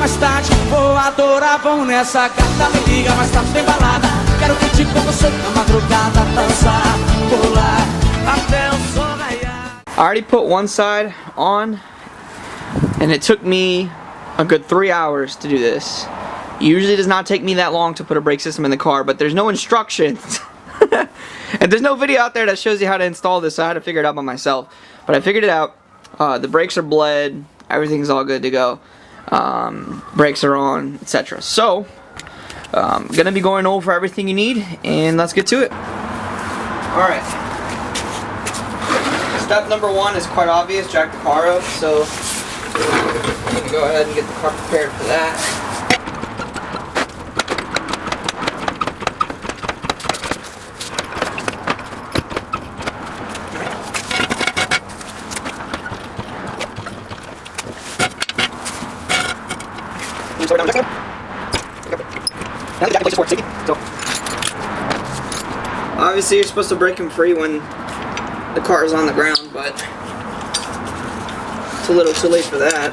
mais tarde, voadora, vão nessa gata, me liga, mais tarde tem balada. Quero curtir com você na madrugada, dançar, pular, até o sol raiar. I already put one side on, and it took me a good 3 hours to do this. Usually it does not take me that long to put a brake system in the car, but there's no instructions. And there's no video out there that shows you how to install this, so I had to figure it out by myself. But I figured it out. The brakes are bled, everything's all good to go. Brakes are on, etc. So, I'm gonna be going over everything you need, and let's get to it. Alright. Step number one is quite obvious, jack the car up, so I'm gonna go ahead and get the car prepared for that. Obviously, you're supposed to break them free when the car is on the ground, but it's a little too late for that.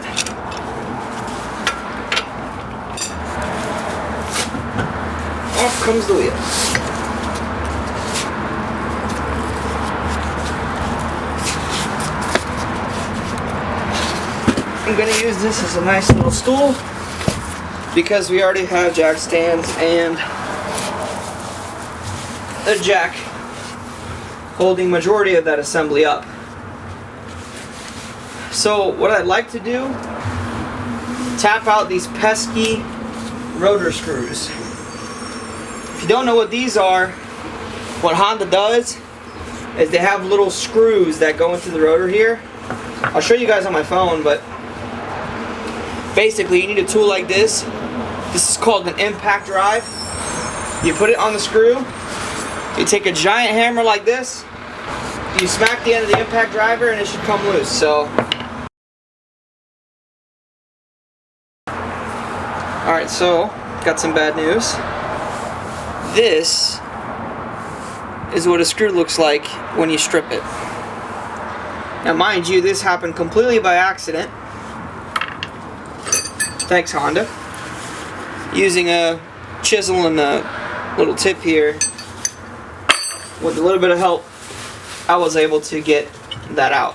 Off comes the wheel. I'm going to use this as a nice little stool because we already have jack stands and a jack holding majority of that assembly up. So what I'd like to do, tap out these pesky rotor screws. If you don't know what these are, what Honda does is they have little screws that go into the rotor here. I'll show you guys on my phone, but basically you need a tool like this. This is called an impact drive. You put it on the screw, you take a giant hammer like this, you smack the end of the impact driver and it should come loose. So, alright, so got some bad news. This is what a screw looks like when you strip it. Now mind you, this happened completely by accident. Thanks, Honda. Using a chisel and a little tip here, with a little bit of help, I was able to get that out.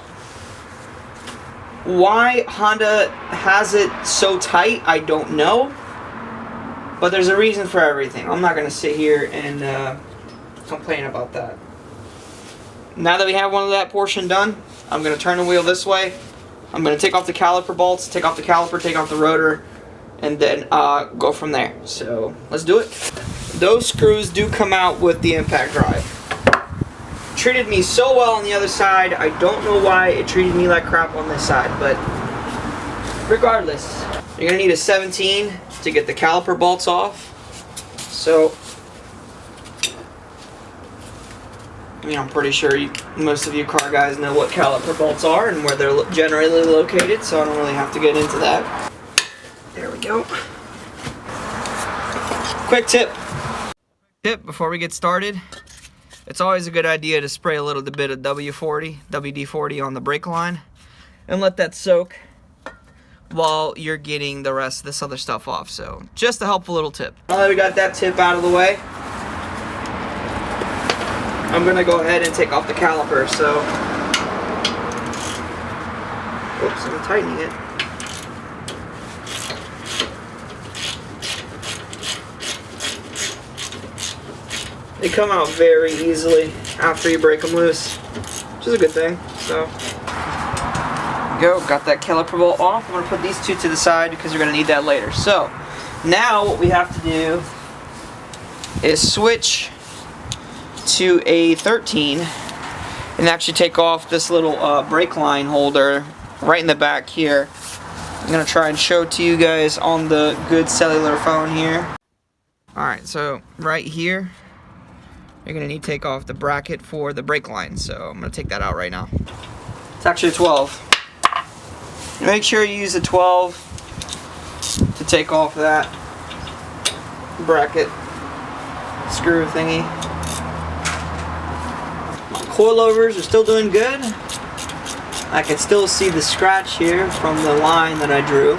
Why Honda has it so tight, I don't know. But there's a reason for everything. I'm not going to sit here and complain about that. Now that we have one of that portion done, I'm going to turn the wheel this way. I'm going to take off the caliper bolts, take off the caliper, take off the rotor, and then go from there. So let's do it. Those screws do come out with the impact drive. Treated me so well on the other side. I don't know why it treated me like crap on this side, but regardless, you're gonna need a 17 to get the caliper bolts off. So, I mean, I'm pretty sure most of you car guys know what caliper bolts are and where they're generally located, so I don't really have to get into that. There we go. Quick tip before we get started. It's always a good idea to spray a little bit of WD-40 on the brake line and let that soak while you're getting the rest of this other stuff off. So just a helpful little tip. Now that we got that tip out of the way, I'm gonna go ahead and take off the caliper. So, oops, I'm tightening it. They come out very easily after you break them loose, which is a good thing. So, go, got that caliper bolt off. I'm going to put these two to the side because you're going to need that later. So, now what we have to do is switch to a 13 and actually take off this little brake line holder right in the back here. I'm going to try and show it to you guys on the good cellular phone here. Alright, so right here, you're going to need to take off the bracket for the brake line, so I'm going to take that out right now. It's actually a 12. Make sure you use a 12 to take off that bracket screw thingy. My coilovers are still doing good. I can still see the scratch here from the line that I drew.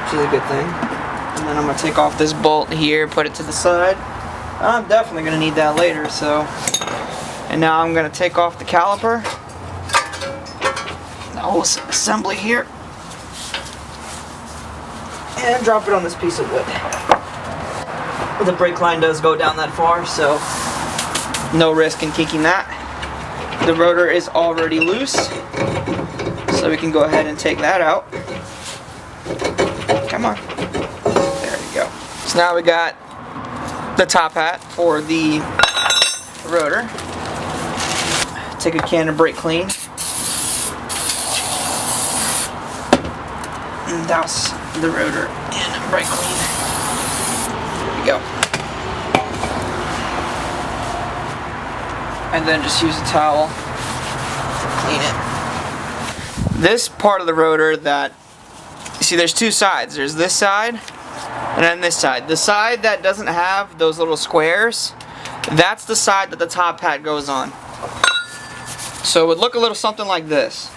which is a good thing. And then I'm gonna take off this bolt here, put it to the side. I'm definitely gonna need that later, so. And now I'm gonna take off the caliper. The whole assembly here. And drop it on this piece of wood. The brake line does go down that far, so no risk in kinking that. The rotor is already loose, so we can go ahead and take that out. Come on. There we go. So now we got the top hat for the rotor. Take a can of brake clean. And douse the rotor in brake clean. There we go. And then just use a towel to clean it. This part of the rotor that, you see there's two sides. There's this side and then this side. The side that doesn't have those little squares, that's the side that the top hat goes on. So it would look a little something like this.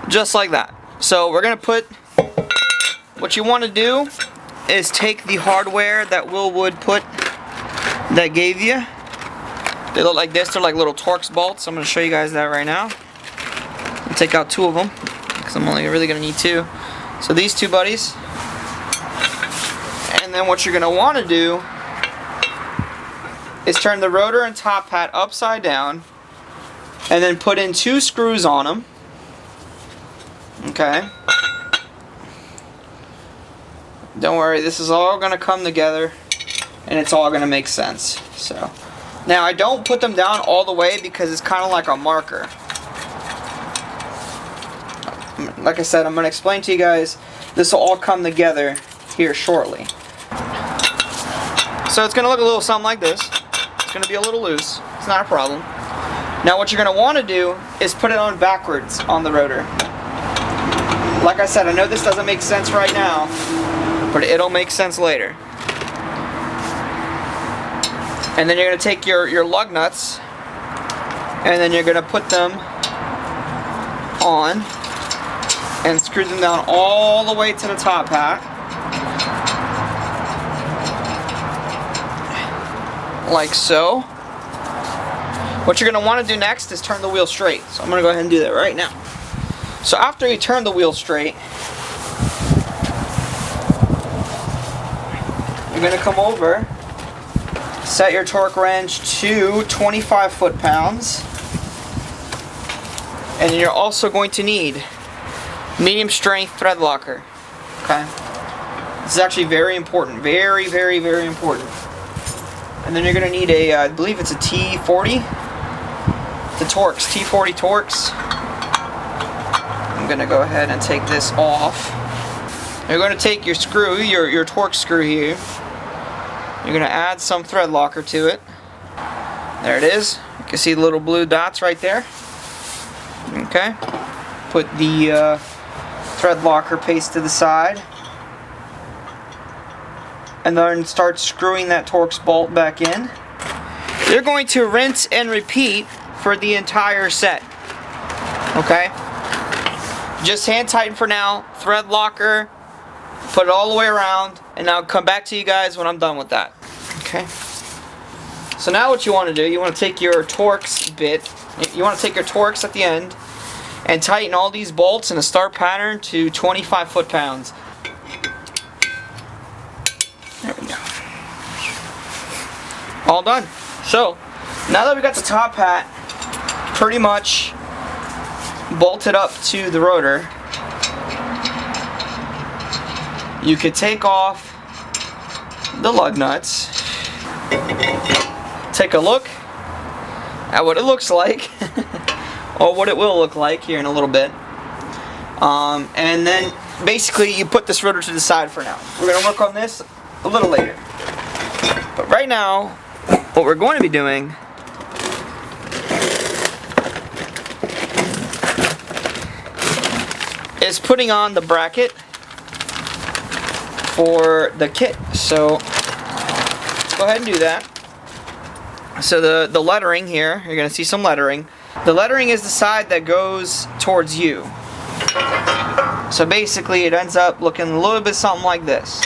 Just like that. So we're gonna put, what you want to do is take the hardware that Wilwood that gave you. They look like this. They're like little Torx bolts. I'm going to show you guys that right now. I'll take out two of them because I'm only really going to need two. So these two buddies. And then what you're going to want to do is turn the rotor and top hat upside down and then put in two screws on them. Okay. Don't worry, this is all going to come together and it's all going to make sense. So now I don't put them down all the way because it's kind of like a marker. Like I said, I'm going to explain to you guys, this will all come together here shortly. So it's going to look a little something like this. It's going to be a little loose. It's not a problem. Now what you're going to want to do is put it on backwards on the rotor. Like I said, I know this doesn't make sense right now, but it'll make sense later. And then you're going to take your lug nuts and then you're going to put them on and screw them down all the way to the top hat. Like so. What you're going to want to do next is turn the wheel straight. So I'm going to go ahead and do that right now. So after you turn the wheel straight, you're going to come over, set your torque wrench to 25 foot-pounds, and you're also going to need medium strength thread locker. Okay? This is actually very important. Very, very, very important. And then you're going to need a, I believe it's a T40. The Torx, T40 Torx. I'm going to go ahead and take this off. You're going to take your screw, your Torx screw here. You're going to add some thread locker to it. There it is. You can see the little blue dots right there. Okay. Put the thread locker paste to the side. And then start screwing that Torx bolt back in. You're going to rinse and repeat for the entire set. Okay? Just hand tighten for now, thread locker, put it all the way around, and I'll come back to you guys when I'm done with that. Okay? So now what you want to do, you want to take your Torx bit, you want to take your Torx at the end, and tighten all these bolts in a star pattern to 25 foot-pounds. There we go. All done. So, now that we got the top hat pretty much bolted up to the rotor, you could take off the lug nuts, take a look at what it looks like, or what it will look like here in a little bit, and then basically you put this rotor to the side for now. We're going to work on this a little later. But right now, what we're going to be doing is putting on the bracket for the kit. So let's go ahead and do that. So the lettering here, you're going to see some lettering. The lettering is the side that goes towards you. So basically it ends up looking a little bit something like this.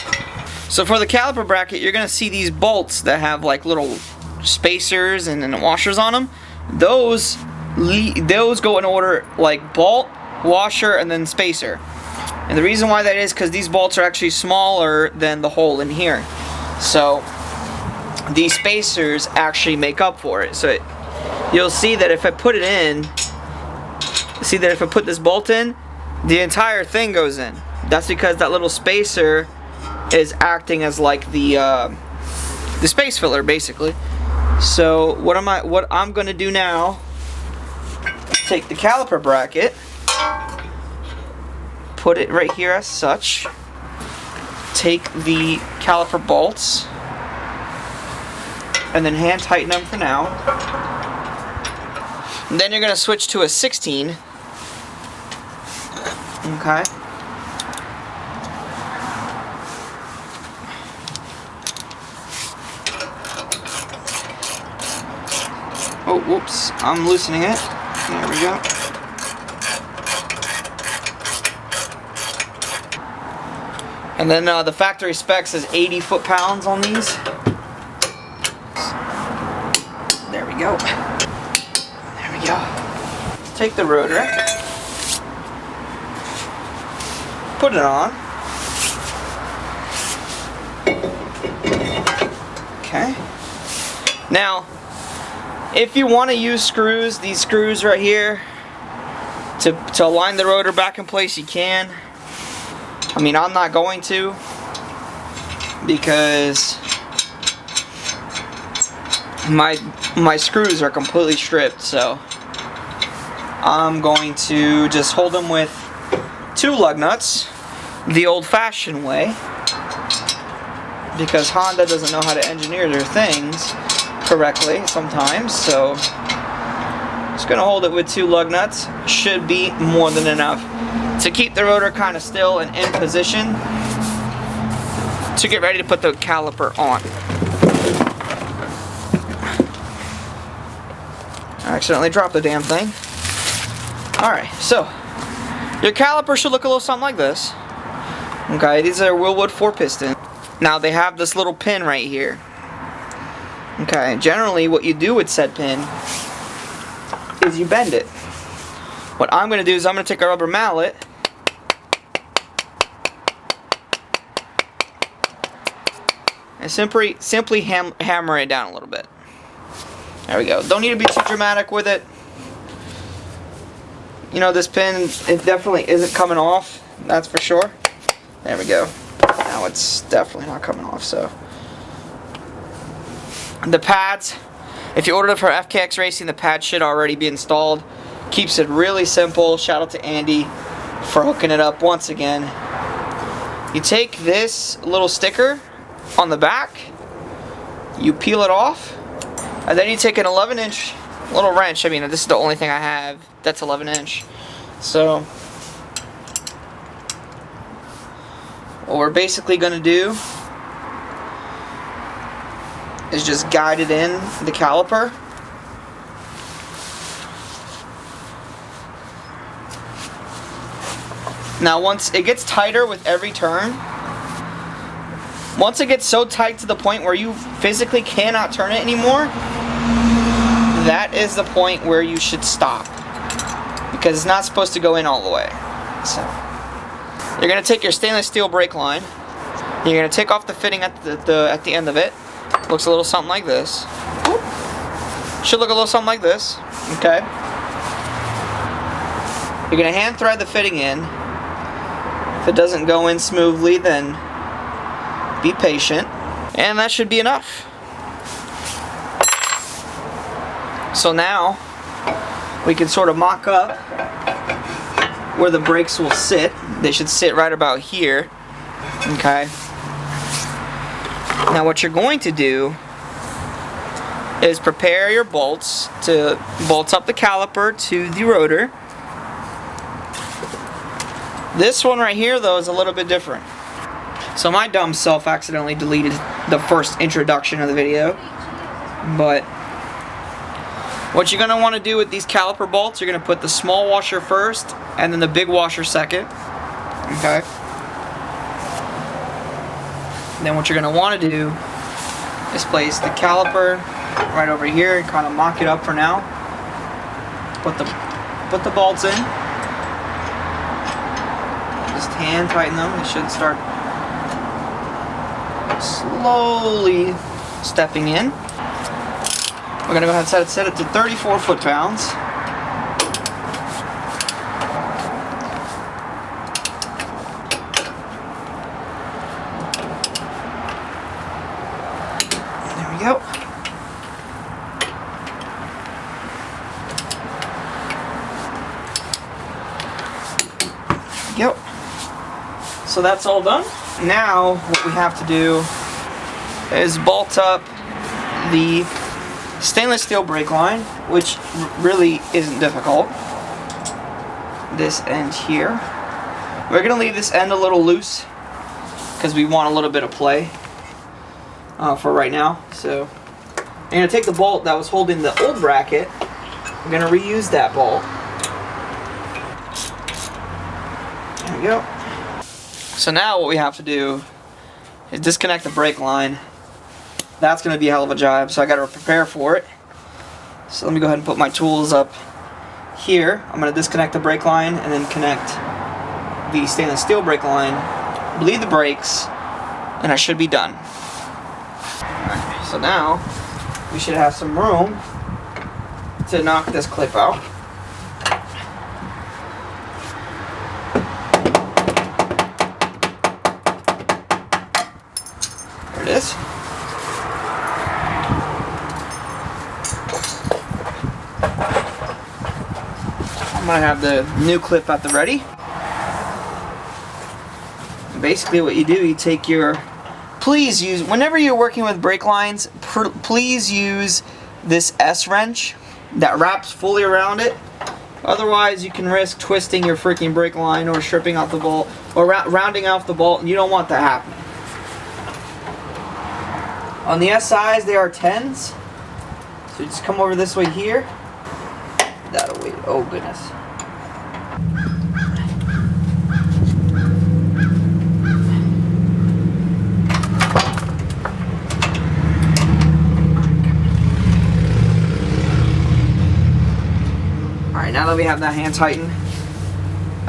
So for the caliper bracket, you're gonna see these bolts that have like little spacers and washers on them. Those go in order like bolt, washer, and then spacer. And the reason why that is because these bolts are actually smaller than the hole in here. So these spacers actually make up for it. So you'll see that if I put it in, see that if I put this bolt in, the entire thing goes in. That's because that little spacer is acting as like the space filler, basically. So what I'm gonna do now, take the caliper bracket, put it right here as such, take the caliper bolts, and then hand tighten them for now. And then you're gonna switch to a 16. Okay. Oh, whoops, I'm loosening it. There we go. And then the factory specs is 80 foot-pounds on these. There we go. There we go. Take the rotor, put it on. Okay. Now, if you want to use screws, these screws right here, to align the rotor back in place, you can. I mean, I'm not going to, because my screws are completely stripped, so I'm going to just hold them with 2 lug nuts the old-fashioned way, because Honda doesn't know how to engineer their things correctly sometimes. So just gonna hold it with 2 lug nuts. Should be more than enough to keep the rotor kind of still and in position to get ready to put the caliper on. I accidentally dropped the damn thing. Alright, so your caliper should look a little something like this. Okay, these are Wilwood 4-piston. Now they have this little pin right here. Okay, generally what you do with said pin is you bend it. What I'm going to do is I'm going to take a rubber mallet and simply hammer it down a little bit. There we go. Don't need to be too dramatic with it. You know, this pin, it definitely isn't coming off, that's for sure. There we go. Now it's definitely not coming off, so. The pads, if you ordered it for FKX Racing, the pad should already be installed. Keeps it really simple. Shout out to Andy for hooking it up once again. You take this little sticker on the back, you peel it off, and then you take an 11-inch little wrench. I mean, this is the only thing I have that's 11-inch. So what we're basically going to do is just guide it in the caliper. Now once it gets tighter with every turn, once it gets so tight to the point where you physically cannot turn it anymore, that is the point where you should stop, because it's not supposed to go in all the way. So you're going to take your stainless steel brake line, you're going to take off the fitting at the end of it. Looks a little something like this. Should look a little something like this. Okay. You're going to hand thread the fitting in. If it doesn't go in smoothly, then be patient. And that should be enough. So now we can sort of mock up where the brakes will sit. They should sit right about here. Okay. Now what you're going to do is prepare your bolts to bolt up the caliper to the rotor. This one right here though is a little bit different. So my dumb self accidentally deleted the first introduction of the video, but What you're gonna want to do with these caliper bolts, you're gonna put the small washer first and then the big washer second. Okay. And then what you're gonna want to do is place the caliper right over here and kind of mock it up for now. Put the bolts in. Just hand tighten them. They should start slowly stepping in. We're gonna go ahead and set it to 34 foot-pounds. There we go. There we go. So that's all done. Now what we have to do is bolt up the stainless steel brake line, which really isn't difficult. This end here. We're going to leave this end a little loose because we want a little bit of play for right now. So I'm going to take the bolt that was holding the old bracket. I'm going to reuse that bolt. There we go. So now what we have to do is disconnect the brake line. That's going to be a hell of a job, so I got to prepare for it. So let me go ahead and put my tools up here. I'm going to disconnect the brake line and then connect the stainless steel brake line, bleed the brakes, and I should be done. Alright, so now we should have some room to knock this clip out. There it is. I have the new clip at the ready. Basically what you do, you take your, please use, whenever you're working with brake lines, please use this S-wrench that wraps fully around it. Otherwise you can risk twisting your freaking brake line or stripping out the bolt or rounding off the bolt, and you don't want that happening. On the SIs they are 10s, so you just come over this way here. That'll wait. Oh goodness. Alright, now that we have that hand tightened,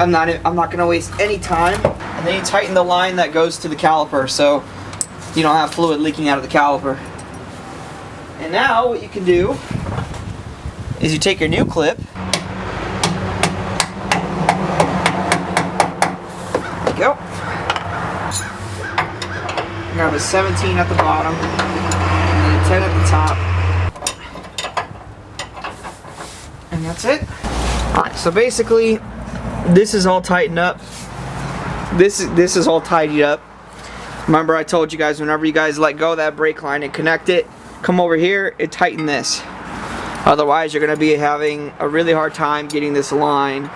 I'm not gonna waste any time. And then you tighten the line that goes to the caliper so you don't have fluid leaking out of the caliper. And now what you can do is you take your new clip, there you go, grab a 17 at the bottom, and then a 10 at the top, and that's it. Alright, so basically, this is all tightened up, this is all tidied up. Remember I told you guys, whenever you guys let go of that brake line and connect it, come over here and tighten this. Otherwise, you're going to be having a really hard time getting this line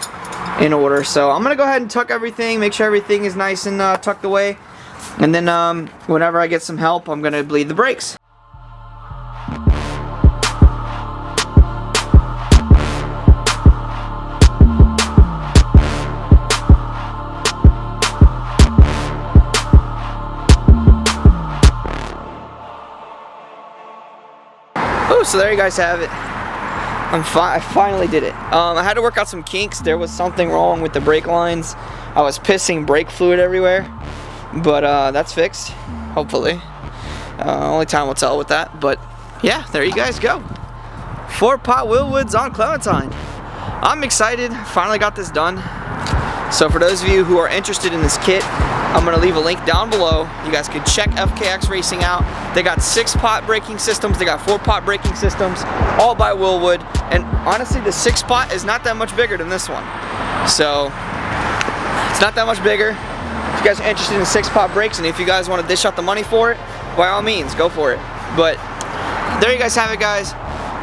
in order. So I'm going to go ahead and tuck everything, make sure everything is nice and tucked away. And then whenever I get some help, I'm going to bleed the brakes. Oh, so there you guys have it. I finally did it. I had to work out some kinks. There was something wrong with the brake lines. I was pissing brake fluid everywhere, but that's fixed, hopefully. Only time will tell with that, but yeah, there you guys go. 4-pot Wilwoods on Clementine. I'm excited, finally got this done. So for those of you who are interested in this kit, I'm going to leave a link down below. You guys can check FKX Racing out. They got 6-pot braking systems, they got 4-pot braking systems, all by Wilwood. And honestly, the 6-pot is not that much bigger than this one. So, it's not that much bigger. If you guys are interested in 6-pot brakes, and if you guys want to dish out the money for it, by all means, go for it. But, there you guys have it, guys.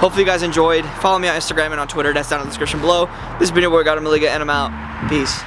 Hopefully you guys enjoyed. Follow me on Instagram and on Twitter. That's down in the description below. This has been your boy, God Miliga, and I'm out. Peace.